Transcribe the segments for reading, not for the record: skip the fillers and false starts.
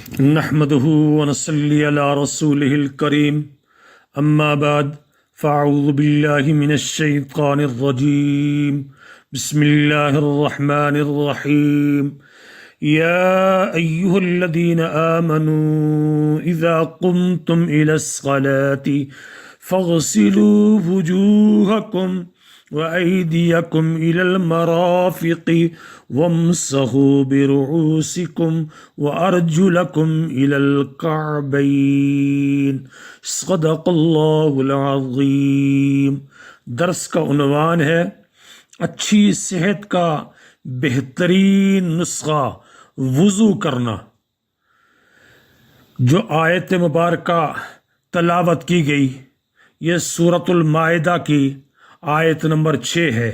نحمده ونصلي على رسوله الكريم أما بعد فأعوذ بالله من الشيطان الرجيم بسم الله الرحمن الرحيم يا أيها الذين آمنوا إذا قمتم إلى الصلاة فاغسلوا وجوهكم وأيديكم إلى المرافق وامسحوا برؤوسكم وأرجلكم إلى الكعبين صدق اللہ العظیم۔ درس کا عنوان ہے اچھی صحت کا بہترین نسخہ وضو کرنا۔ جو آیت مبارکہ تلاوت کی گئی یہ سورۃ المائدہ کی آیت نمبر 6 ہے،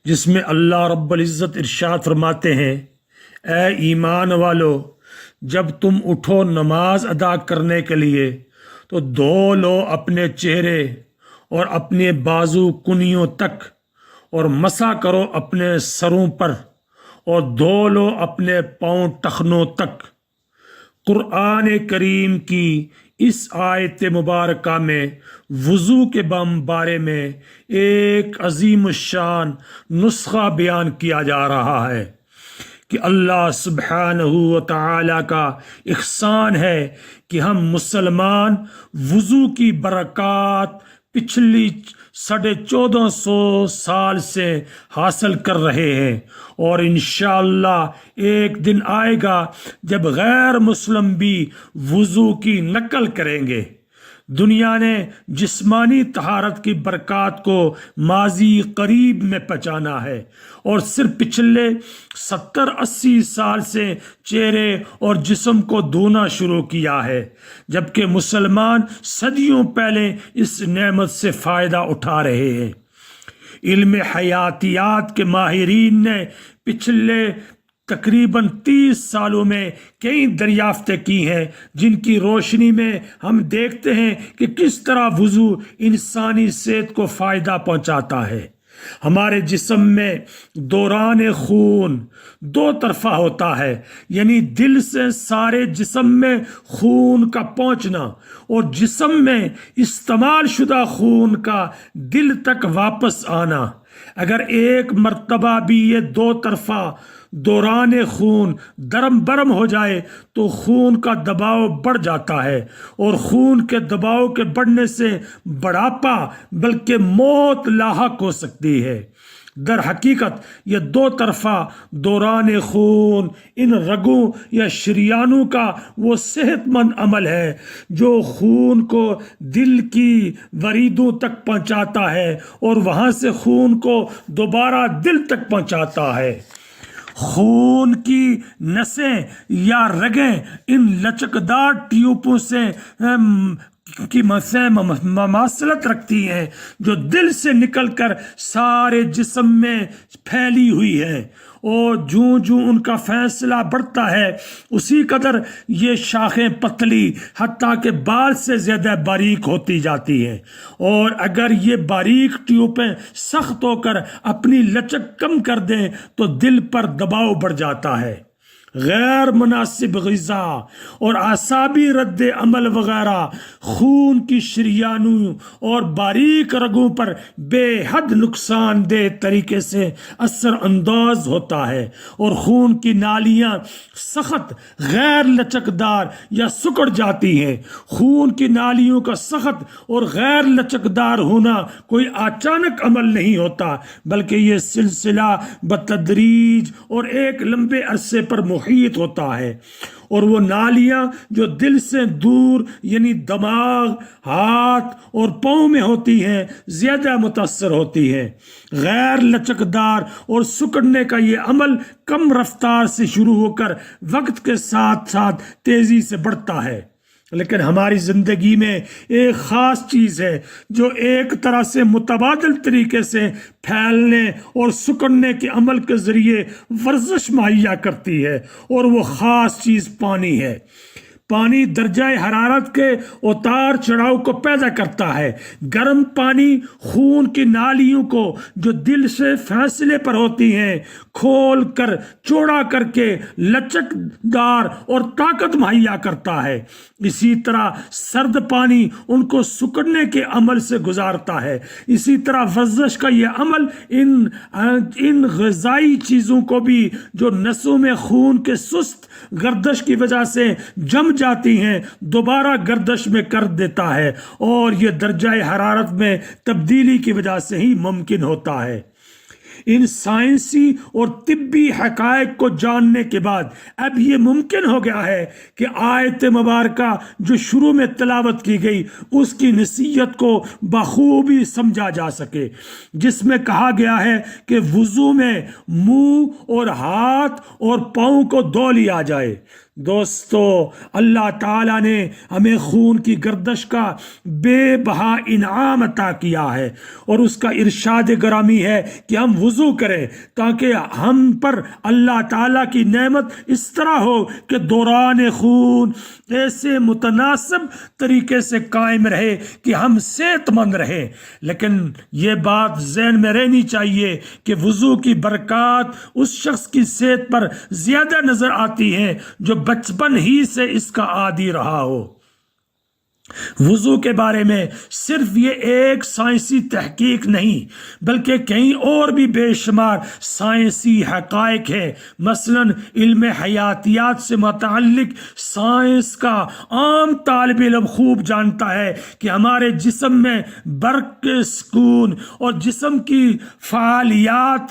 جس میں اللہ رب العزت ارشاد فرماتے ہیں، اے ایمان والو، جب تم اٹھو نماز ادا کرنے کے لیے تو دھو لو اپنے چہرے اور اپنے بازو کنیوں تک، اور مسح کرو اپنے سروں پر، اور دھو لو اپنے پاؤں ٹخنوں تک۔ قرآن کریم کی اس آیت مبارکہ میں وضو کے بارے میں ایک عظیم الشان نسخہ بیان کیا جا رہا ہے کہ اللہ سبحانہ و تعالی کا احسان ہے کہ ہم مسلمان وضو کی برکات پچھلی 1450 سال سے حاصل کر رہے ہیں، اور انشاءاللہ ایک دن آئے گا جب غیر مسلم بھی وضو کی نقل کریں گے۔ دنیا نے جسمانی طہارت کی برکات کو ماضی قریب میں پہچانا ہے، اور صرف پچھلے 70-80 سال سے چہرے اور جسم کو دھونا شروع کیا ہے، جبکہ مسلمان صدیوں پہلے اس نعمت سے فائدہ اٹھا رہے ہیں۔ علم حیاتیات کے ماہرین نے پچھلے تقریباً 30 سالوں میں کئی دریافتیں کی ہیں، جن کی روشنی میں ہم دیکھتے ہیں کہ کس طرح وضو انسانی صحت کو فائدہ پہنچاتا ہے۔ ہمارے جسم میں دوران خون دو طرفہ ہوتا ہے، یعنی دل سے سارے جسم میں خون کا پہنچنا، اور جسم میں استعمال شدہ خون کا دل تک واپس آنا۔ اگر ایک مرتبہ بھی یہ دو طرفہ دوران خون درم برم ہو جائے تو خون کا دباؤ بڑھ جاتا ہے، اور خون کے دباؤ کے بڑھنے سے بڑھاپا بلکہ موت لاحق ہو سکتی ہے۔ در حقیقت یہ دو طرفہ دوران خون ان رگوں یا شریانوں کا وہ صحت مند عمل ہے جو خون کو دل کی وریدوں تک پہنچاتا ہے، اور وہاں سے خون کو دوبارہ دل تک پہنچاتا ہے۔ خون کی نسیں یا رگیں ان لچکدار ٹیوبوں سے کی مماثلت رکھتی ہیں جو دل سے نکل کر سارے جسم میں پھیلی ہوئی ہے، اور جوں ان کا فیصلہ بڑھتا ہے اسی قدر یہ شاخیں پتلی حتیٰ کہ بال سے زیادہ باریک ہوتی جاتی ہیں، اور اگر یہ باریک ٹیوبیں سخت ہو کر اپنی لچک کم کر دیں تو دل پر دباؤ بڑھ جاتا ہے۔ غیر مناسب غذا اور اعصابی رد عمل وغیرہ خون کی شریانوں اور باریک رگوں پر بے حد نقصان دہ طریقے سے اثر انداز ہوتا ہے، اور خون کی نالیاں سخت، غیر لچکدار یا سکڑ جاتی ہیں۔ خون کی نالیوں کا سخت اور غیر لچکدار ہونا کوئی اچانک عمل نہیں ہوتا، بلکہ یہ سلسلہ بتدریج اور ایک لمبے عرصے پر محیط ہوتا ہے، اور وہ نالیاں جو دل سے دور یعنی دماغ، ہاتھ اور پاؤں میں ہوتی ہیں زیادہ متاثر ہوتی ہیں۔ غیر لچکدار اور سکڑنے کا یہ عمل کم رفتار سے شروع ہو کر وقت کے ساتھ ساتھ تیزی سے بڑھتا ہے، لیکن ہماری زندگی میں ایک خاص چیز ہے جو ایک طرح سے متبادل طریقے سے پھیلنے اور سکڑنے کے عمل کے ذریعے ورزش مہیا کرتی ہے، اور وہ خاص چیز پانی ہے۔ پانی درجہ حرارت کے اتار چڑھاؤ کو پیدا کرتا ہے۔ گرم پانی خون کی نالیوں کو جو دل سے فاصلے پر ہوتی ہیں کھول کر چوڑا کر کے لچکدار اور طاقت مہیا کرتا ہے۔ اسی طرح سرد پانی ان کو سکڑنے کے عمل سے گزارتا ہے۔ اسی طرح ورزش کا یہ عمل ان غذائی چیزوں کو بھی جو نسوں میں خون کے سست گردش کی وجہ سے جم جاتی ہیں دوبارہ گردش میں کر دیتا ہے، اور یہ درجہ حرارت میں تبدیلی کی وجہ سے ہی ممکن ہوتا ہے۔ ان سائنسی اور طبی حقائق کو جاننے کے بعد اب یہ ممکن ہو گیا ہے کہ آیت مبارکہ جو شروع میں تلاوت کی گئی اس کی نصیحت کو بخوبی سمجھا جا سکے، جس میں کہا گیا ہے کہ وضو میں منہ اور ہاتھ اور پاؤں کو دھو لیا جائے۔ دوستو، اللہ تعالیٰ نے ہمیں خون کی گردش کا بے بہا انعام عطا کیا ہے، اور اس کا ارشاد گرامی ہے کہ ہم وضو کریں تاکہ ہم پر اللہ تعالیٰ کی نعمت اس طرح ہو کہ دوران خون ایسے متناسب طریقے سے قائم رہے کہ ہم صحت مند رہیں۔ لیکن یہ بات ذہن میں رہنی چاہیے کہ وضو کی برکات اس شخص کی صحت پر زیادہ نظر آتی ہیں جو بچپن ہی سے اس کا عادی رہا ہو۔ وضو کے بارے میں صرف یہ ایک سائنسی تحقیق نہیں بلکہ کئی اور بھی بے شمار سائنسی حقائق ہیں۔ مثلا علم حیاتیات سے متعلق سائنس کا عام طالب علم خوب جانتا ہے کہ ہمارے جسم میں برق کے سکون اور جسم کی فعالیات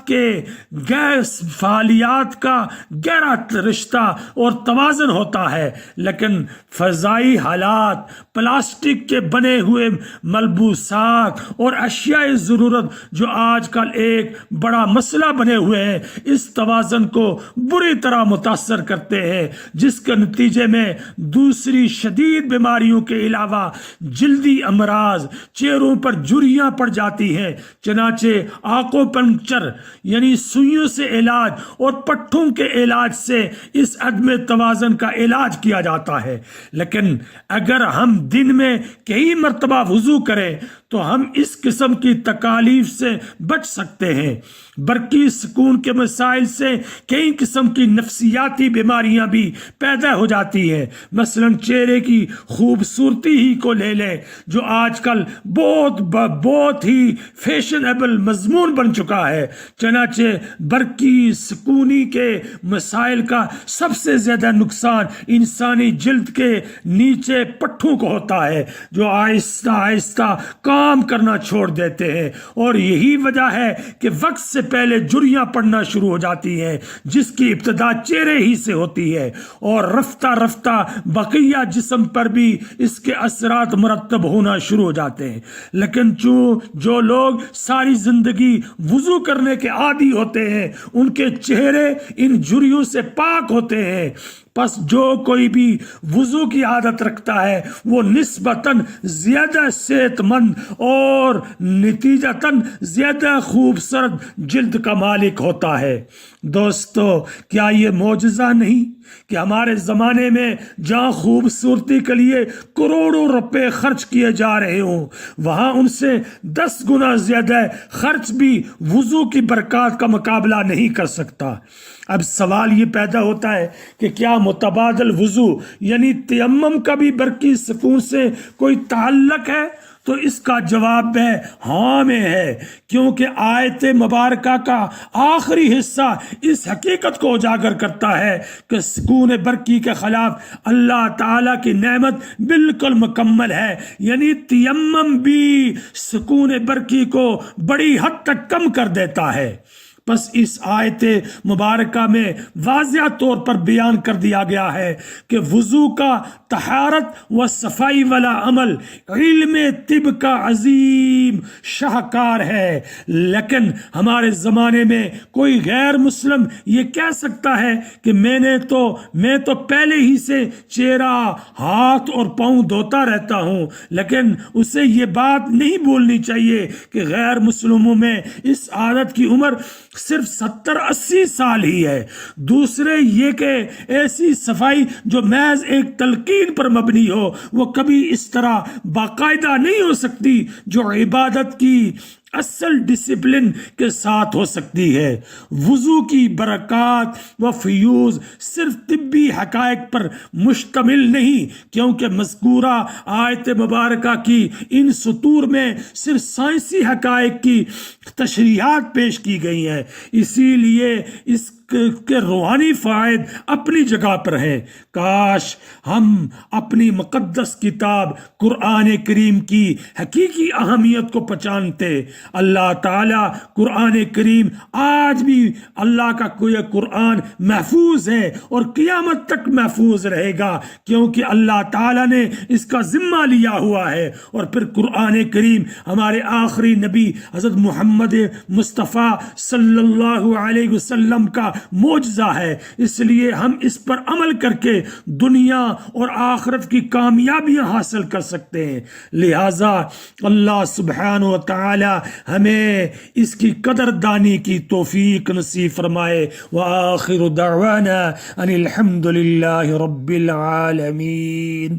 کا گہرا رشتہ اور توازن ہوتا ہے، لیکن فضائی حالات، پلاسٹک کے بنے ہوئے ملبوسات اور اشیاء ضرورت جو آج کل ایک بڑا مسئلہ بنے ہوئے ہیں اس توازن کو بری طرح متاثر کرتے ہیں، جس کے نتیجے میں دوسری شدید بیماریوں کے علاوہ جلدی امراض، چہروں پر جھریاں پڑ جاتی ہیں۔ چنانچہ آکو پنکچر یعنی سوئیوں سے علاج اور پٹھوں کے علاج سے اس عدم توازن کا علاج کیا جاتا ہے۔ لیکن اگر ہم دن میں کئی مرتبہ وضو کریں تو ہم اس قسم کی تکالیف سے بچ سکتے ہیں۔ برقی سکون کے مسائل سے کئی قسم کی نفسیاتی بیماریاں بھی پیدا ہو جاتی ہیں۔ مثلا چہرے کی خوبصورتی ہی کو لے لیں جو آج کل بہت ہی فیشنیبل مضمون بن چکا ہے۔ چنانچہ برقی سکونی کے مسائل کا سب سے زیادہ نقصان انسانی جلد کے نیچے پٹھوں کو ہوتا ہے جو آہستہ آہستہ کام کرنا چھوڑ دیتے ہیں، اور یہی وجہ ہے کہ وقت سے پہلے جھریاں پڑنا شروع ہو جاتی ہیں، جس کی ابتدا چہرے ہی سے ہوتی ہے، اور رفتہ رفتہ بقیہ جسم پر بھی اس کے اثرات مرتب ہونا شروع ہو جاتے ہیں۔ لیکن جو لوگ ساری زندگی وضو کرنے کے عادی ہوتے ہیں ان کے چہرے ان جھریوں سے پاک ہوتے ہیں۔ پس جو کوئی بھی وضو کی عادت رکھتا ہے وہ نسبتاً زیادہ صحت مند اور نتیجتاً زیادہ خوبصورت جلد کا مالک ہوتا ہے۔ دوستو، کیا یہ معجزہ نہیں کہ ہمارے زمانے میں جہاں خوبصورتی کے لیے کروڑوں روپے خرچ کیے جا رہے ہوں وہاں ان سے 10 گنا زیادہ خرچ بھی وضو کی برکات کا مقابلہ نہیں کر سکتا۔ اب سوال یہ پیدا ہوتا ہے کہ کیا متبادل وضو یعنی تیمم کا بھی برقی سکون سے کوئی تعلق ہے؟ تو اس کا جواب ہاں میں ہے، کیونکہ آیت مبارکہ کا آخری حصہ اس حقیقت کو اجاگر کرتا ہے کہ سکون برقی کے خلاف اللہ تعالیٰ کی نعمت بالکل مکمل ہے، یعنی تیمم بھی سکون برقی کو بڑی حد تک کم کر دیتا ہے۔ پس اس آیت مبارکہ میں واضح طور پر بیان کر دیا گیا ہے کہ وضو کا طہارت و صفائی والا عمل علم طب کا عظیم شاہکار ہے، لیکن ہمارے زمانے میں کوئی غیر مسلم یہ کہہ سکتا ہے کہ میں تو پہلے ہی سے چہرہ، ہاتھ اور پاؤں دھوتا رہتا ہوں، لیکن اسے یہ بات نہیں بولنی چاہیے کہ غیر مسلموں میں اس عادت کی عمر صرف 70-80 سال ہی ہے. دوسرے یہ کہ ایسی صفائی جو محض ایک تلقین پر مبنی ہو وہ کبھی اس طرح باقاعدہ نہیں ہو سکتی جو عبادت کی اصل ڈسپلن کے ساتھ ہو سکتی ہے. وضو کی برکات و فیوز صرف طبی حقائق پر مشتمل نہیں، کیونکہ مذکورہ آیت مبارکہ کی ان سطور میں صرف سائنسی حقائق کی تشریحات پیش کی گئی ہیں، اسی لیے اس کے روحانی فوائد اپنی جگہ پر ہیں. کاش ہم اپنی مقدس کتاب قرآن کریم کی حقیقی اہمیت کو پہچانتے. اللہ تعالیٰ قرآن کریم آج بھی اللہ کا کوئی قرآن محفوظ ہے اور قیامت تک محفوظ رہے گا، کیونکہ اللہ تعالیٰ نے اس کا ذمہ لیا ہوا ہے. اور پھر قرآن کریم ہمارے آخری نبی حضرت محمد مصطفیٰ صلی اللہ علیہ وسلم کا معجزہ ہے، اس لیے ہم اس پر عمل کر کے دنیا اور آخرت کی کامیابیاں حاصل کر سکتے ہیں. لہٰذا اللہ سبحانہ و تعالی ہمیں اس کی قدر دانی کی توفیق نصیب فرمائے. وآخر دعوانا ان الحمد للہ رب العالمین.